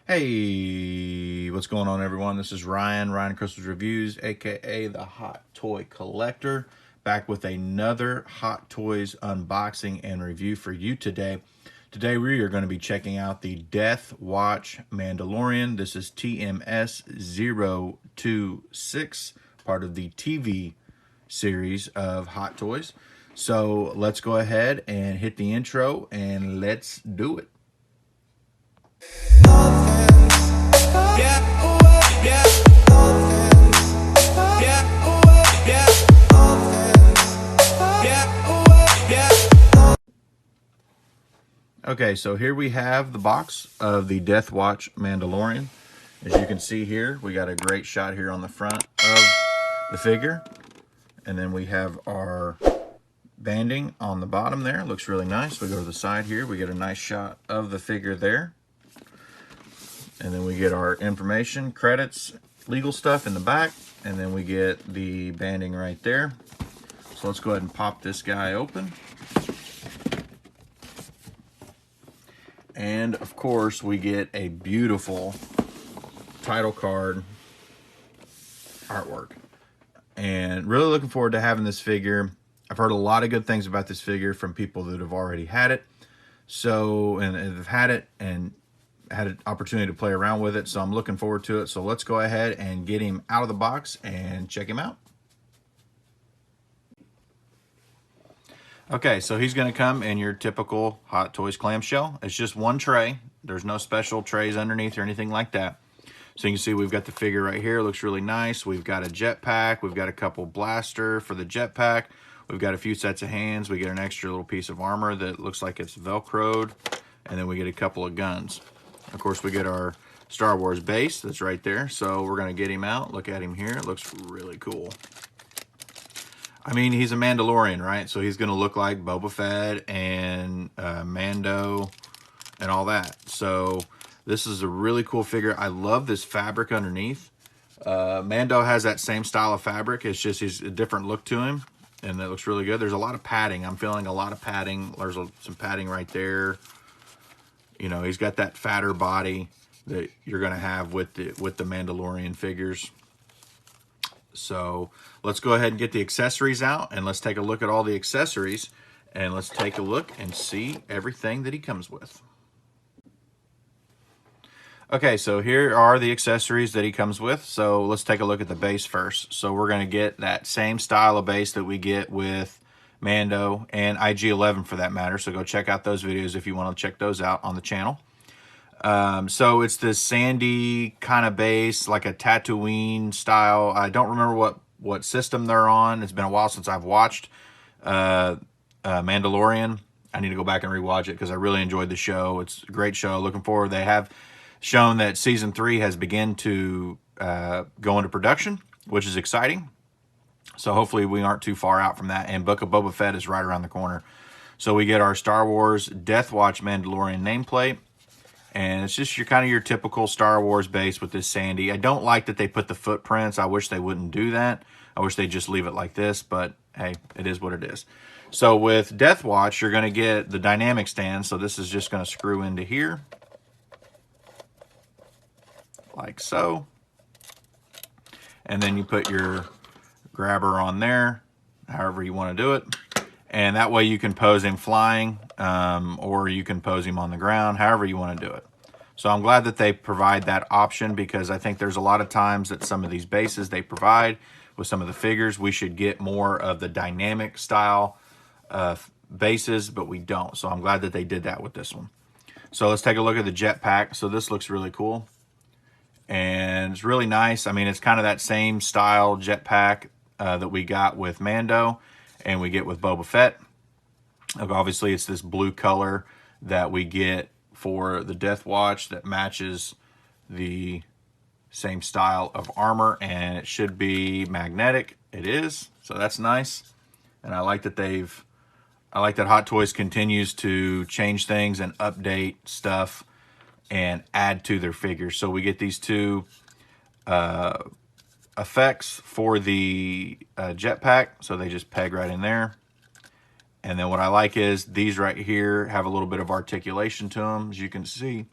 Hey, what's going on, everyone? This is Ryan Crystal's Reviews, aka the Hot Toy Collector, back with another Hot Toys unboxing and review for you today. Today we are going to be checking out the Death Watch Mandalorian. This is TMS 026, part of the TV series of Hot Toys. So let's go ahead and hit the intro and let's do it. Okay, so here we have the box of the Death Watch Mandalorian. As you can see here, we got a great shot here on the front of the figure. And then we have our banding on the bottom there. Looks really nice. We go to the side here, we get a nice shot of the figure there. And then we get our information, credits, legal stuff in the back. And then we get the banding right there. So let's go ahead and pop this guy open. And of course, we get a beautiful title card artwork. And really looking forward to having this figure. I've heard a lot of good things about this figure from people that have already had it. So, and have had it and had an opportunity to play around with it. So I'm looking forward to it. So let's go ahead and get him out of the box and check him out. Okay, so he's going to come in your typical Hot Toys clamshell. It's just one tray. There's no special trays underneath or anything like that. So you can see we've got the figure right here. It looks really nice. We've got a jetpack. We've got a couple blaster for the jetpack. We've got a few sets of hands. We get an extra little piece of armor that looks like it's Velcroed. And then we get a couple of guns. Of course, we get our Star Wars base that's right there. So we're going to get him out. Look at him here. It looks really cool. I mean, he's a Mandalorian, right? So he's going to look like Boba Fett and Mando and all that. So this is a really cool figure. I love this fabric underneath. Mando has that same style of fabric. It's just he's a different look to him, and that looks really good. There's a lot of padding. I'm feeling a lot of padding. There's some padding right there. You know, he's got that fatter body that you're going to have with the Mandalorian figures. So let's go ahead and get the accessories out, and let's take a look at all the accessories, and let's take a look and see everything that he comes with. Okay, so here are the accessories that he comes with. So let's take a look at the base first. So we're going to get that same style of base that we get with Mando and IG-11 for that matter. So go check out those videos if you want to check those out on the channel. So it's this sandy kind of base, like a Tatooine style. I don't remember what system they're on. It's been a while since I've watched Mandalorian. I need to go back and rewatch it because I really enjoyed the show. It's a great show. Looking forward. They have shown that season 3 has begun to go into production, which is exciting. So hopefully we aren't too far out from that. And Book of Boba Fett is right around the corner. So we get our Star Wars Death Watch Mandalorian nameplate. And it's just your typical Star Wars base with this sandy. I don't like that they put the footprints. I wish they wouldn't do that. I wish they'd just leave it like this, but hey, it is what it is. So with Death Watch, you're going to get the dynamic stand. So this is just going to screw into here. Like so. And then you put your grabber on there, however you want to do it. And that way you can pose him flying, or you can pose him on the ground, however you want to do it. So I'm glad that they provide that option, because I think there's a lot of times that some of these bases they provide with some of the figures, we should get more of the dynamic style bases, but we don't. So I'm glad that they did that with this one. So let's take a look at the jetpack. So this looks really cool. And it's really nice. I mean, it's kind of that same style jetpack that we got with Mando and we get with Boba Fett. Obviously, it's this blue color that we get for the Death Watch that matches the same style of armor, and it should be magnetic. It is, so that's nice. And I like that I like that Hot Toys continues to change things and update stuff and add to their figures. So we get these two effects for the jetpack, so they just peg right in there. And then what I like is these right here have a little bit of articulation to them, as you can see.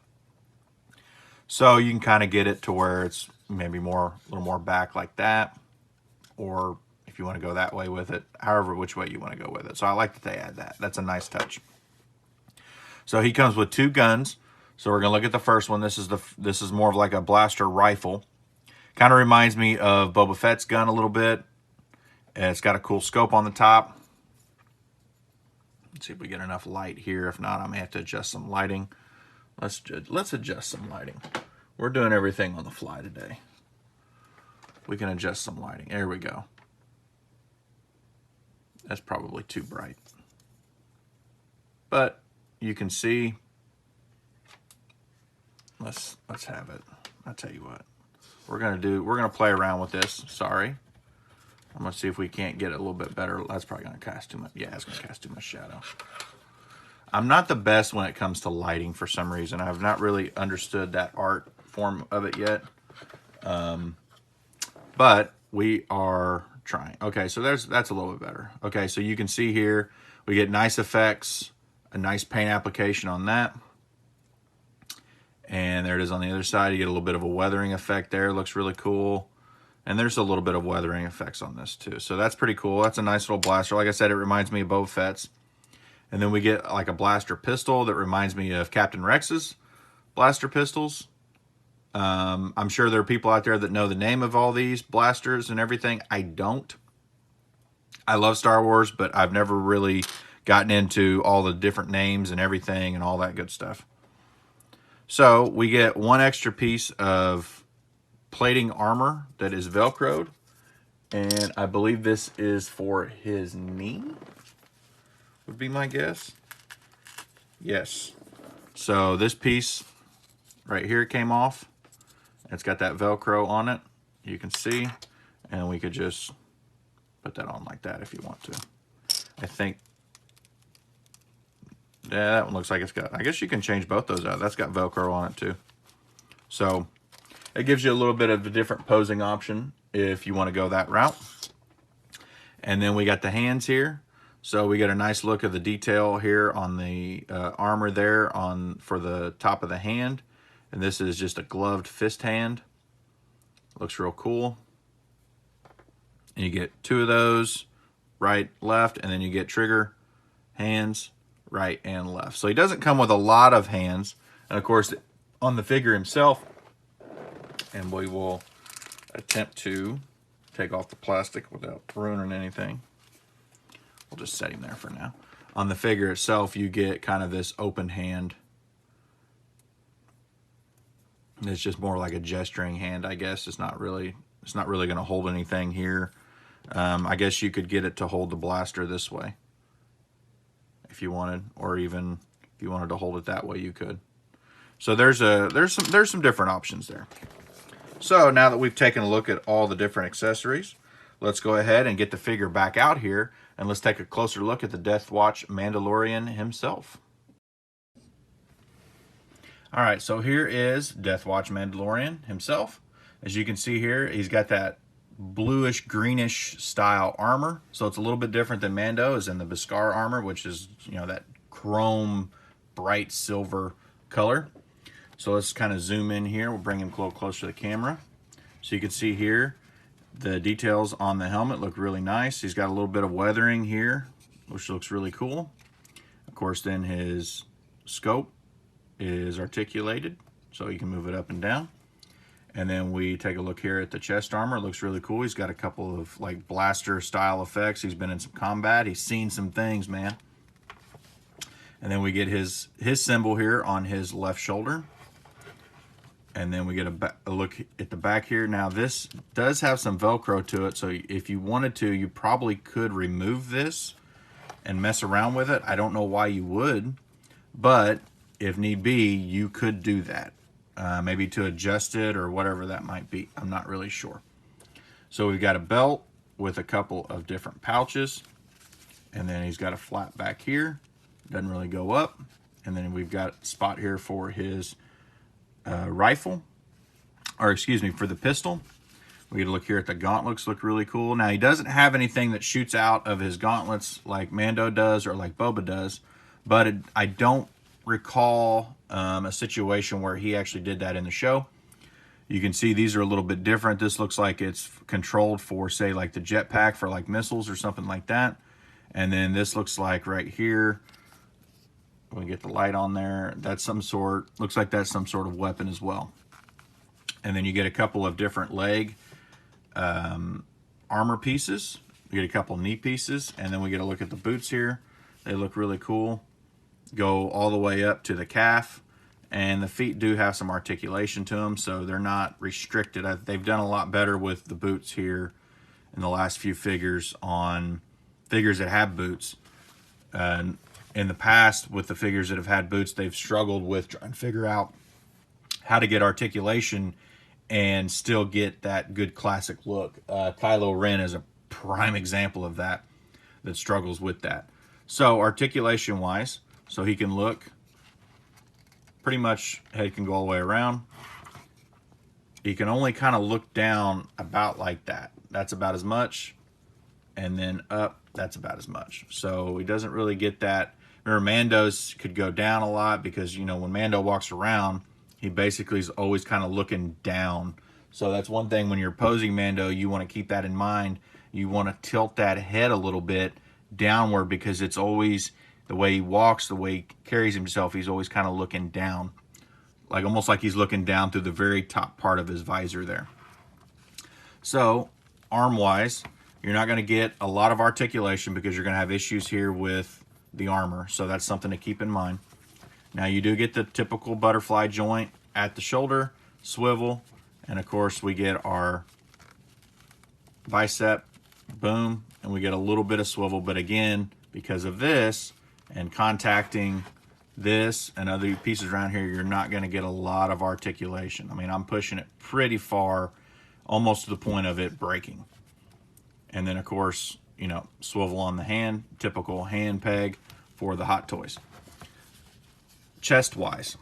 So you can kind of get it to where it's maybe a little more back like that, or if you want to go that way with it, however, which way you want to go with it. So I like that they add that. That's a nice touch. So he comes with 2 guns. So we're gonna look at the first one. This is more of like a blaster rifle. Kind of reminds me of Boba Fett's gun a little bit. And it's got a cool scope on the top. Let's see if we get enough light here. If not, I may have to adjust some lighting. Let's adjust some lighting. We're doing everything on the fly today. We can adjust some lighting. There we go. That's probably too bright. But you can see. Let's have it. I'll tell you what. We're gonna play around with this. Sorry. I'm gonna see if we can't get it a little bit better. That's probably gonna cast too much. Yeah, it's gonna cast too much shadow. I'm not the best when it comes to lighting for some reason. I've not really understood that art form of it yet. But we are trying. Okay, so that's a little bit better. Okay, so you can see here, we get nice effects, a nice paint application on that. And there it is on the other side. You get a little bit of a weathering effect there. Looks really cool. And there's a little bit of weathering effects on this too. So that's pretty cool. That's a nice little blaster. Like I said, it reminds me of Boba Fett's. And then we get like a blaster pistol that reminds me of Captain Rex's blaster pistols. I'm sure there are people out there that know the name of all these blasters and everything. I don't. I love Star Wars, but I've never really gotten into all the different names and everything and all that good stuff. So we get 1 extra piece of plating armor that is Velcroed. And I believe this is for his knee, would be my guess. Yes. So this piece right here came off. It's got that Velcro on it. You can see. And we could just put that on like that if you want to. I think. Yeah, that one looks like it's got, I guess you can change both those out. That's got Velcro on it too. So it gives you a little bit of a different posing option if you want to go that route. And then we got the hands here. So we get a nice look of the detail here on the armor there for the top of the hand. And this is just a gloved fist hand. Looks real cool. And you get 2 of those, right, left, and then you get trigger hands, right and left. So he doesn't come with a lot of hands. And of course, on the figure himself, and we will attempt to take off the plastic without ruining anything. We'll just set him there for now. On the figure itself, you get kind of this open hand. It's just more like a gesturing hand, I guess. It's not really going to hold anything here. I guess you could get it to hold the blaster this way if you wanted, or even if you wanted to hold it that way, you could. So there's some different options there. So now that we've taken a look at all the different accessories, let's go ahead and get the figure back out here, and let's take a closer look at the Death Watch Mandalorian himself. All right, so here is Death Watch Mandalorian himself. As you can see here, he's got that bluish greenish style armor, so it's a little bit different than Mando is in the Beskar armor, which is, you know, that chrome bright silver color. So let's kind of zoom in here. We'll bring him a little closer to the camera. So you can see here the details on the helmet look really nice. He's got a little bit of weathering here, which looks really cool. Of course, then his scope is articulated, so you can move it up and down. And then we take a look here at the chest armor. It looks really cool. He's got a couple of like blaster style effects. He's been in some combat. He's seen some things, man. And then we get his symbol here on his left shoulder. And then we get a look at the back here. Now this does have some Velcro to it, so if you wanted to, you probably could remove this and mess around with it. I don't know why you would, but if need be, you could do that. Maybe to adjust it or whatever that might be. I'm not really sure. So we've got a belt with a couple of different pouches. And then he's got a flap back here. Doesn't really go up. And then we've got a spot here for his rifle. Or excuse me, for the pistol. We get a look here at the gauntlets. Look really cool. Now he doesn't have anything that shoots out of his gauntlets like Mando does or like Boba does. But I don't recall a situation where he actually did that in the show. You can see these are a little bit different. This looks like it's controlled for, say, like the jetpack for like missiles or something like that. And then this looks like right here, we get the light on there, that's some sort, looks like that's some sort of weapon as well. And then you get a couple of different leg armor pieces. We get a couple knee pieces, and then we get a look at the boots here. They look really cool. Go all the way up to the calf, and the feet do have some articulation to them, so they're not restricted. They've done a lot better with the boots here in the last few figures on figures that have boots. And in the past, with the figures that have had boots, they've struggled with trying to figure out how to get articulation and still get that good classic look. Kylo Ren is a prime example of that struggles with that. So articulation wise, so he can look pretty much, head can go all the way around. He can only kind of look down about like that. That's about as much. And then up, that's about as much. So he doesn't really get that. Remember, Mando's could go down a lot because, you know, when Mando walks around, he basically is always kind of looking down. So that's one thing when you're posing Mando, you want to keep that in mind. You want to tilt that head a little bit downward because it's always the way he walks, the way he carries himself, he's always kind of looking down. Like almost like he's looking down through the very top part of his visor there. So arm-wise, you're not going to get a lot of articulation because you're going to have issues here with the armor. So that's something to keep in mind. Now you do get the typical butterfly joint at the shoulder, swivel, and of course we get our bicep, boom, and we get a little bit of swivel. But again, because of this and contacting this and other pieces around here, you're not going to get a lot of articulation. I mean, I'm pushing it pretty far, almost to the point of it breaking. And then of course, you know, swivel on the hand, typical hand peg for the Hot Toys. Chest wise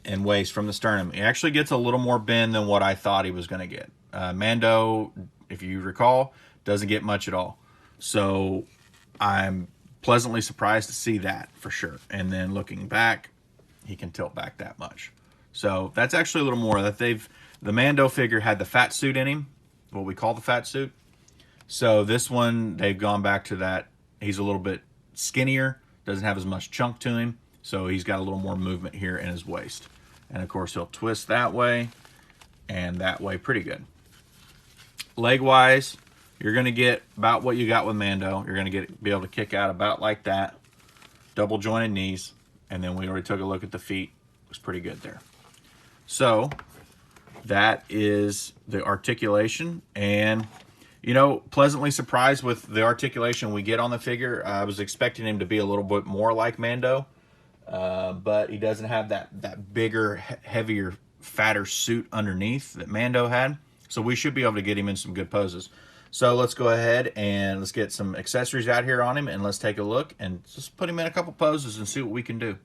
and waist from the sternum, he actually gets a little more bend than what I thought he was going to get. Mando, if you recall, doesn't get much at all. So I'm pleasantly surprised to see that for sure. And then looking back, he can tilt back that much. So that's actually a little more that the Mando figure had the fat suit in him, what we call the fat suit. So this one, they've gone back to that. He's a little bit skinnier, doesn't have as much chunk to him. So he's got a little more movement here in his waist. And of course, he'll twist that way and that way pretty good. Leg-wise, you're going to get about what you got with Mando. You're going to be able to kick out about like that. Double jointed knees. And then we already took a look at the feet. Looks pretty good there. So that is the articulation. And, you know, pleasantly surprised with the articulation we get on the figure. I was expecting him to be a little bit more like Mando. But he doesn't have that bigger, heavier, fatter suit underneath that Mando had. So we should be able to get him in some good poses. So let's go ahead and let's get some accessories out here on him and let's take a look and just put him in a couple poses and see what we can do.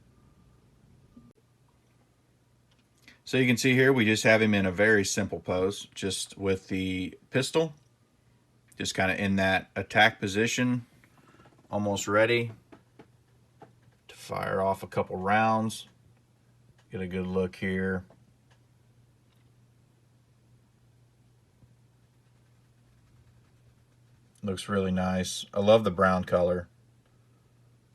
So you can see here, we just have him in a very simple pose, just with the pistol, just kind of in that attack position, almost ready to fire off a couple rounds. Get a good look here. Looks really nice. I love the brown color.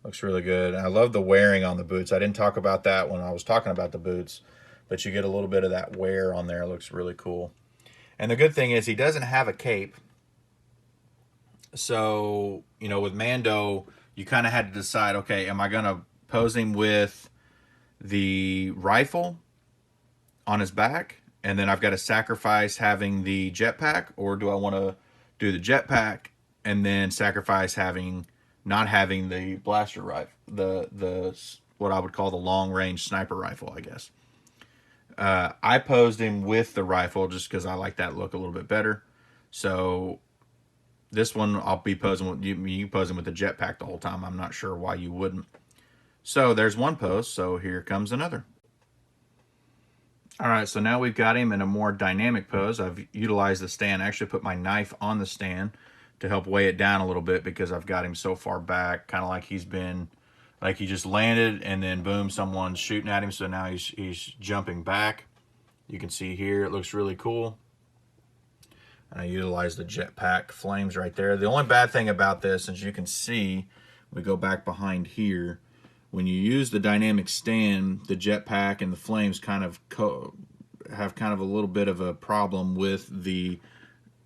Looks really good. I love the wearing on the boots. I didn't talk about that when I was talking about the boots, but you get a little bit of that wear on there. It looks really cool. And the good thing is he doesn't have a cape. So, you know, with Mando, you kind of had to decide, okay, am I going to pose him with the rifle on his back? And then I've got to sacrifice having the jetpack, or do I want to do the jetpack and then sacrifice not having the blaster rifle, the what I would call the long range sniper rifle, I guess. I posed him with the rifle just because I like that look a little bit better. So this one I'll be posing with you posing with the jetpack the whole time. I'm not sure why you wouldn't. So there's one pose. So here comes another. All right, so now we've got him in a more dynamic pose. I've utilized the stand. I actually put my knife on the stand to help weigh it down a little bit because I've got him so far back, kind of like he's been Like he just landed and then boom, someone's shooting at him. So now he's jumping back. You can see here, it looks really cool. And I utilize the jetpack flames right there. The only bad thing about this, as you can see, we go back behind here. When you use the dynamic stand, the jetpack and the flames kind of have kind of a little bit of a problem with the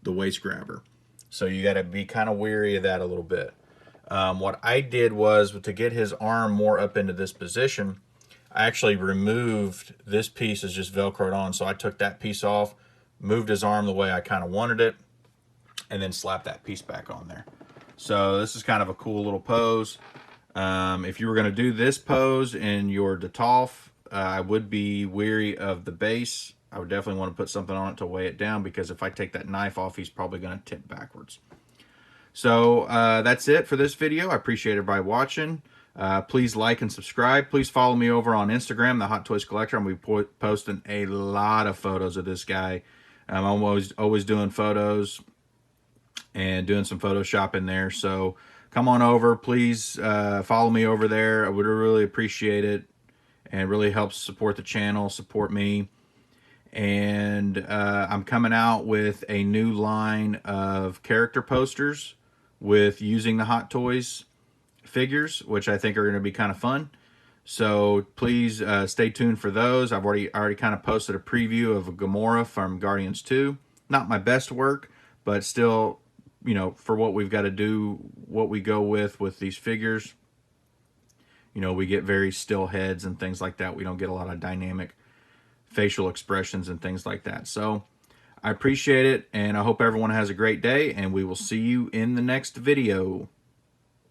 waist grabber. So you got to be kind of weary of that a little bit. What I did was, to get his arm more up into this position, I actually removed this piece is just Velcroed on. So I took that piece off, moved his arm the way I kind of wanted it, and then slapped that piece back on there. So this is kind of a cool little pose. If you were going to do this pose in your Detolf, I would be weary of the base. I would definitely want to put something on it to weigh it down, because if I take that knife off, he's probably going to tip backwards. So that's it for this video. I appreciate everybody watching. Please like and subscribe. Please follow me over on Instagram, the Hot Toys Collector. I'm going to be posting a lot of photos of this guy. I'm always doing photos and doing some Photoshop in there. So come on over. Please follow me over there. I would really appreciate it. And it really helps support the channel, support me. And I'm coming out with a new line of character posters with using the Hot Toys figures, which I think are going to be kind of fun. So please stay tuned for those. I've already kind of posted a preview of a Gamora from Guardians 2. Not my best work, but still, you know, for what we've got to do, what we go with these figures, you know, we get very still heads and things like that. We don't get a lot of dynamic facial expressions and things like that. So I appreciate it, and I hope everyone has a great day, and we will see you in the next video.